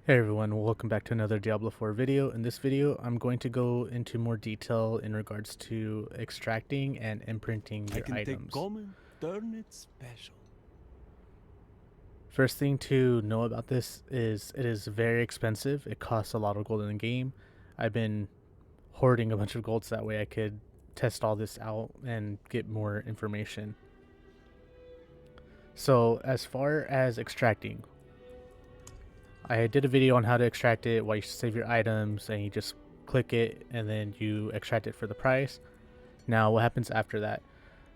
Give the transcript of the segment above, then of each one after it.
Hey everyone, welcome back to another Diablo 4 video. In this video, I'm going to go into more detail in regards to extracting and imprinting I your can take items. common, turn it special. First thing to know about this is it is very expensive. It costs a lot of gold in the game. I've been hoarding a bunch of gold so that way I could test all this out and get more information. So as far as extracting, I did a video on how to extract it, why you should save your items, and you just click it and then you extract it for the price. Now what happens after that?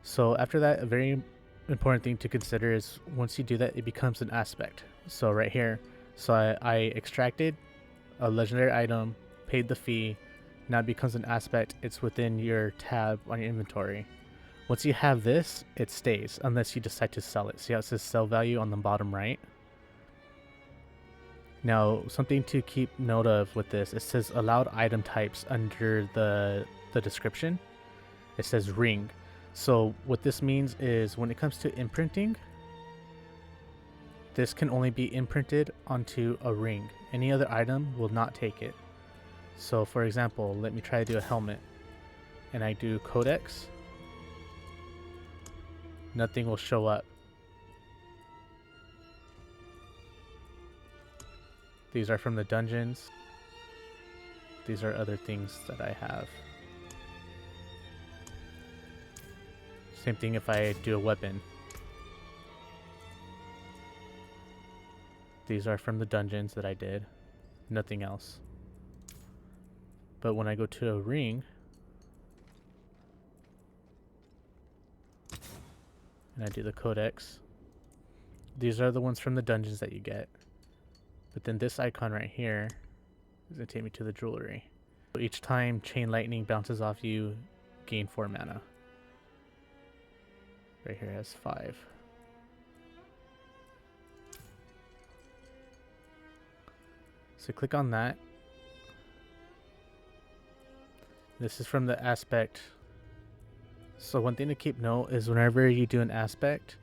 So after that, a very important thing to consider is once you do that, it becomes an aspect. So right here, so I extracted a legendary item, paid the fee, now it becomes an aspect. It's within your tab on your inventory. Once you have this, it stays unless you decide to sell it. See how it says sell value on the bottom right? Now, something to keep note of with this, it says allowed item types under the description. It says ring. So what this means is when it comes to imprinting, this can only be imprinted onto a ring. Any other item will not take it. So for example, let me try to do a helmet and I do Codex. Nothing will show up. These are from the dungeons. These are other things that I have. Same thing if I do a weapon. These are from the dungeons that I did. Nothing else. But when I go to a ring, and I do the Codex, these are the ones from the dungeons that you get. But then this icon right here is going to take me to the jewelry. So each time Chain Lightning bounces off you, gain 4 mana. Right here has 5. So click on that. This is from the aspect. So one thing to keep note is whenever you do an aspect,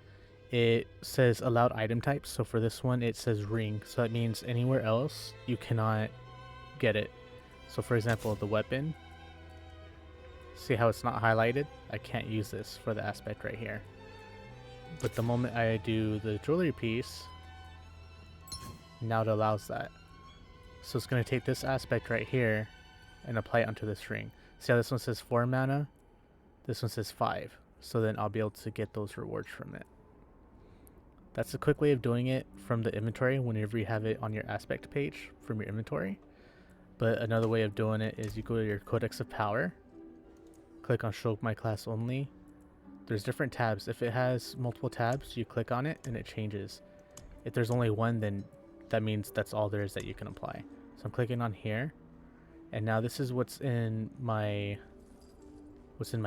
it says allowed item types. So for this one, it says ring. So that means anywhere else you cannot get it. So for example, the weapon, see how it's not highlighted? I can't use this for the aspect right here. But the moment I do the jewelry piece, now it allows that. So it's going to take this aspect right here and apply it onto this ring. See how this one says 4 mana? This one says 5. So then I'll be able to get those rewards from it. That's a quick way of doing it from the inventory whenever you have it on your aspect page from your inventory. But another way of doing it is you go to your Codex of Power, click on Show My Class Only. There's different tabs. If it has multiple tabs, you click on it and it changes. If there's only one, then that means that's all there is that you can apply. So I'm clicking on here, and now this is what's in my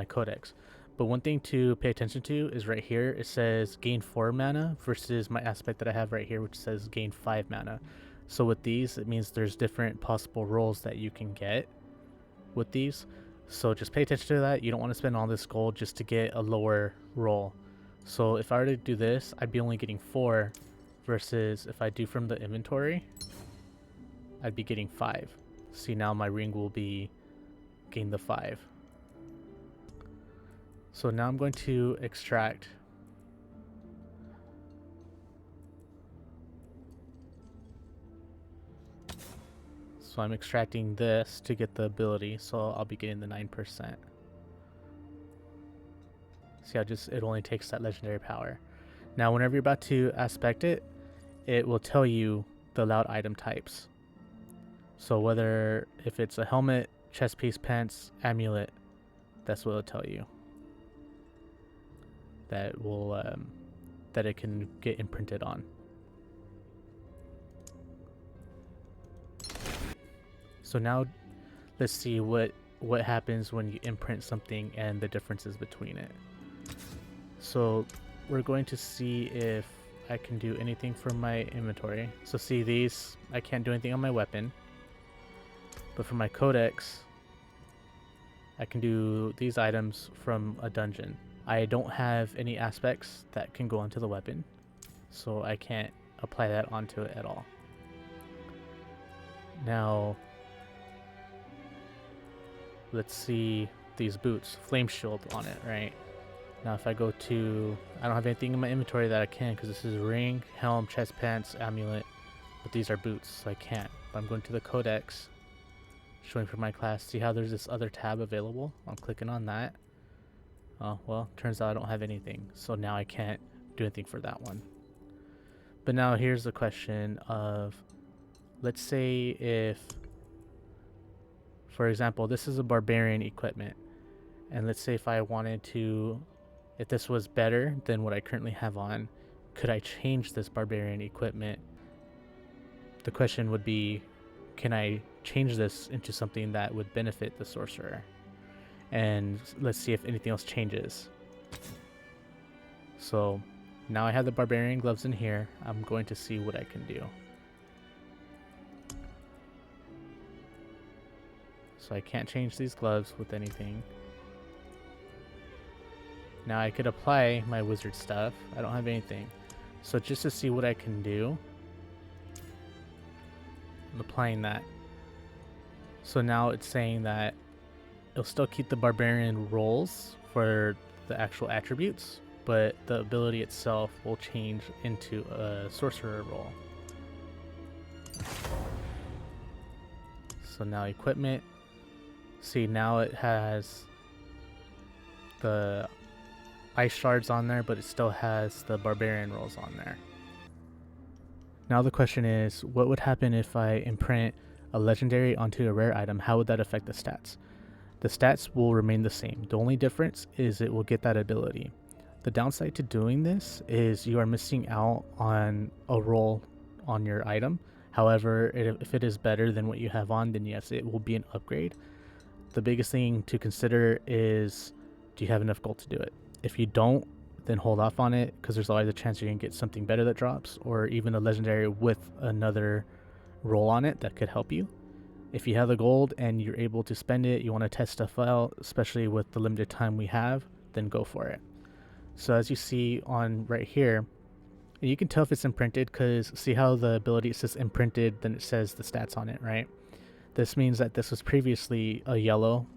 Codex. But one thing to pay attention to is right here, it says gain 4 mana versus my aspect that I have right here, which says gain 5 mana. So with these, it means there's different possible rolls that you can get with these. So just pay attention to that. You don't want to spend all this gold just to get a lower roll. So if I were to do this, I'd be only getting 4 versus if I do from the inventory, I'd be getting 5. See, now my ring will be gain the 5. So now I'm going to extract. So I'm extracting this to get the ability, so I'll be getting the 9%. See how it only takes that legendary power. Now whenever you're about to aspect it, it will tell you the allowed item types. So whether if it's a helmet, chest piece, pants, amulet, that's what it'll tell you. That will that it can get imprinted on. So now let's see what happens when you imprint something and the differences between it. So we're going to see if I can do anything from my inventory. So see these, I can't do anything on my weapon. But for my Codex, I can do these items from a dungeon. I don't have any aspects that can go onto the weapon, so I can't apply that onto it at all. Now, let's see these boots, flame shield on it, right? Now if I go to, I don't have anything in my inventory that I can because this is ring, helm, chest pants, amulet, but these are boots, so I can't. But I'm going to the Codex, showing for my class. See how there's this other tab available? I'm clicking on that. Oh, well, turns out I don't have anything, so now I can't do anything for that one. But now here's the question of, let's say if, for example, this is a barbarian equipment, and let's say if I wanted to, if this was better than what I currently have on, could I change this barbarian equipment? The question would be, can I change this into something that would benefit the sorcerer? And let's see if anything else changes. So now I have the barbarian gloves in here. I'm going to see what I can do. So I can't change these gloves with anything. Now I could apply my wizard stuff. I don't have anything. So just to see what I can do, I'm applying that. So now it's saying that it'll still keep the barbarian rolls for the actual attributes, but the ability itself will change into a sorcerer roll. So now equipment. See, now it has the ice shards on there, but it still has the barbarian rolls on there. Now the question is, what would happen if I imprint a legendary onto a rare item? How would that affect the stats? The stats will remain the same. The only difference is it will get that ability. The downside to doing this is you are missing out on a roll on your item. However, if it is better than what you have on, then yes, it will be an upgrade. The biggest thing to consider is, do you have enough gold to do it? If you don't, then hold off on it, because there's always a chance you're going to get something better that drops, or even a legendary with another roll on it that could help you. If you have the gold and you're able to spend it, you want to test stuff out, especially with the limited time we have, then go for it. So as you see on right here, you can tell if it's imprinted because see how the ability says imprinted, then it says the stats on it, right? This means that this was previously a yellow,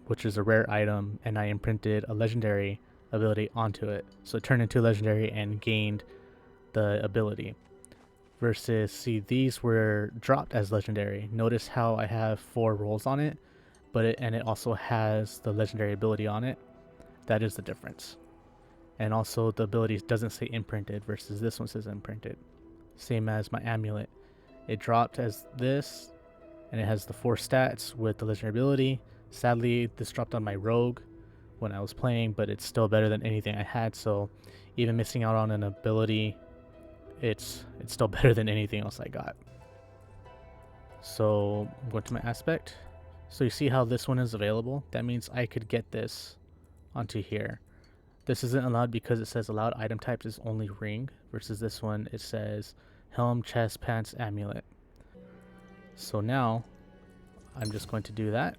which is a rare item, and I imprinted a legendary ability onto it. So it turned into a legendary and gained the ability. Versus, see, these were dropped as legendary. Notice how I have 4 rolls on it, but it also has the legendary ability on it. That is the difference. And also the ability doesn't say imprinted versus this one says imprinted. Same as my amulet. It dropped as this, and it has the 4 stats with the legendary ability. Sadly, this dropped on my rogue when I was playing, but it's still better than anything I had, so even missing out on an ability, it's still better than anything else I got. So I'm going to my aspect. So you see how this one is available? That means I could get this onto here. This isn't allowed because it says allowed item types is only ring, versus this one it says helm, chest, pants, amulet. So now I'm just going to do that.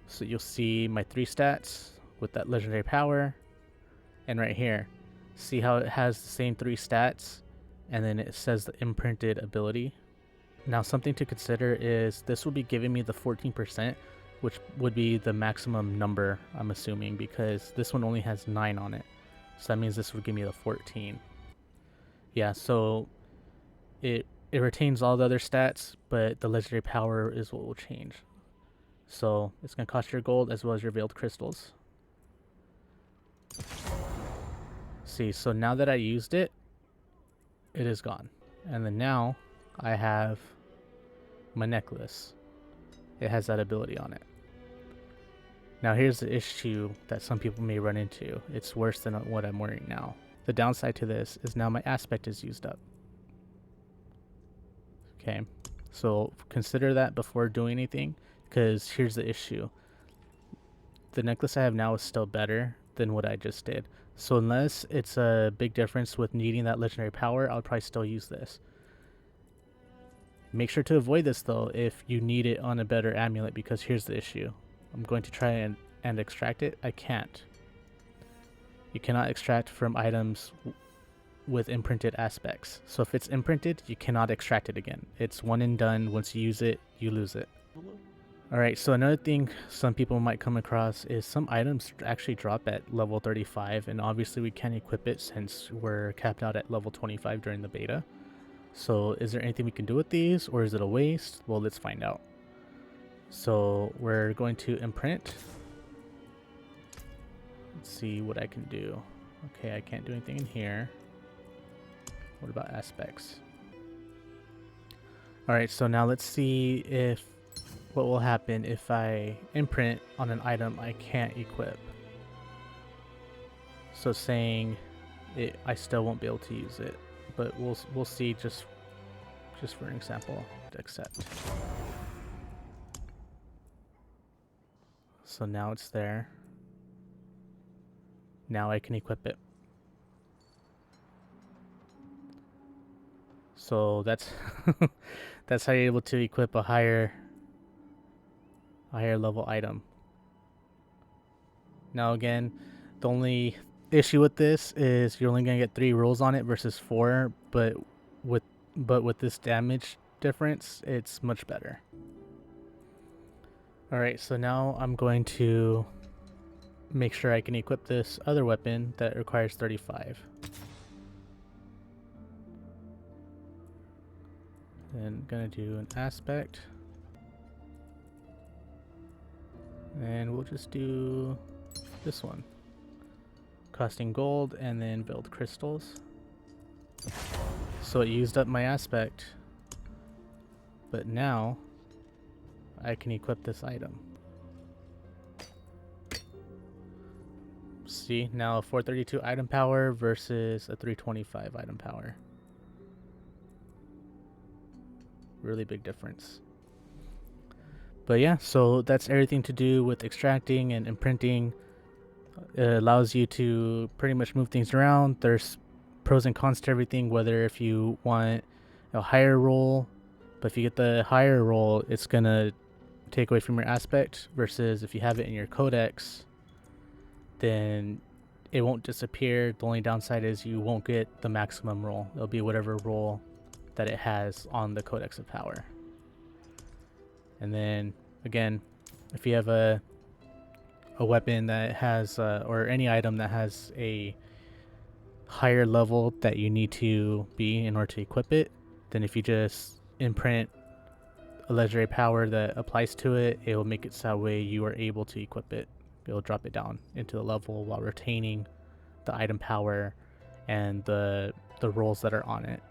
So you'll see my 3 stats with that legendary power, and right here, see how it has the same 3 stats, and then it says the imprinted ability. Now something to consider is this will be giving me the 14%, which would be the maximum number, I'm assuming, because this one only has 9 on it. So that means this would give me the 14. Yeah, so it retains all the other stats, but the legendary power is what will change. So it's going to cost your gold as well as your veiled crystals. See, so now that I used it, it is gone. And then now I have my necklace. It has that ability on it. Now here's the issue that some people may run into. It's worse than what I'm wearing now. The downside to this is now my aspect is used up. Okay, so consider that before doing anything, because here's the issue. The necklace I have now is still better than what I just did. So unless it's a big difference with needing that legendary power, I'll probably still use this. Make sure to avoid this though if you need it on a better amulet, because here's the issue. I'm going to try and extract it. I can't. You cannot extract from items with imprinted aspects. So if it's imprinted, you cannot extract it again. It's one and done. Once you use it, you lose it. Alright, so another thing some people might come across is some items actually drop at level 35, and obviously we can't equip it since we're capped out at level 25 during the beta. So is there anything we can do with these, or is it a waste? Well, let's find out. So we're going to imprint. Let's see what I can do. Okay, I can't do anything in here. What about aspects? Alright, so now let's see if what will happen if I imprint on an item I can't equip. So saying it, I still won't be able to use it, but we'll see just for an example. Accept. So now it's there. Now I can equip it. So that's that's how you're able to equip a higher level item. Now again, the only issue with this is you're only gonna get 3 rolls on it versus 4, but with this damage difference, it's much better. Alright, so now I'm going to make sure I can equip this other weapon that requires 35. Then gonna do an aspect. And we'll just do this one. Costing gold and then build crystals. So it used up my aspect. But now I can equip this item. See, now a 432 item power versus a 325 item power. Really big difference. But yeah, so that's everything to do with extracting and imprinting. It allows you to pretty much move things around. There's pros and cons to everything, whether if you want a higher roll, but if you get the higher roll, it's gonna take away from your aspect, versus if you have it in your codex, then it won't disappear. The only downside is you won't get the maximum roll. It'll be whatever roll that it has on the Codex of Power. And then again, if you have a weapon that has or any item that has a higher level that you need to be in order to equip it, then if you just imprint a legendary power that applies to it, it will make it so that way you are able to equip it. It'll drop it down into the level while retaining the item power and the rolls that are on it.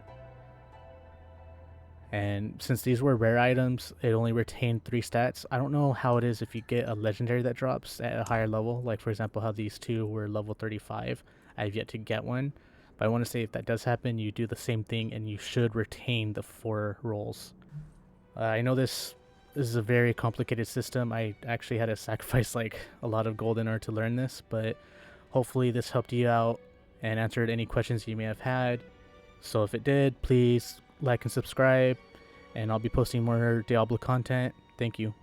And since these were rare items, it only retained 3 stats. I don't know how it is if you get a legendary that drops at a higher level. Like for example, how these 2 were level 35. I've yet to get one. But I want to say if that does happen, you do the same thing and you should retain the 4 rolls. I know this is a very complicated system. I actually had to sacrifice like a lot of gold in order to learn this. But hopefully this helped you out and answered any questions you may have had. So if it did, please like and subscribe, and I'll be posting more Diablo content. Thank you.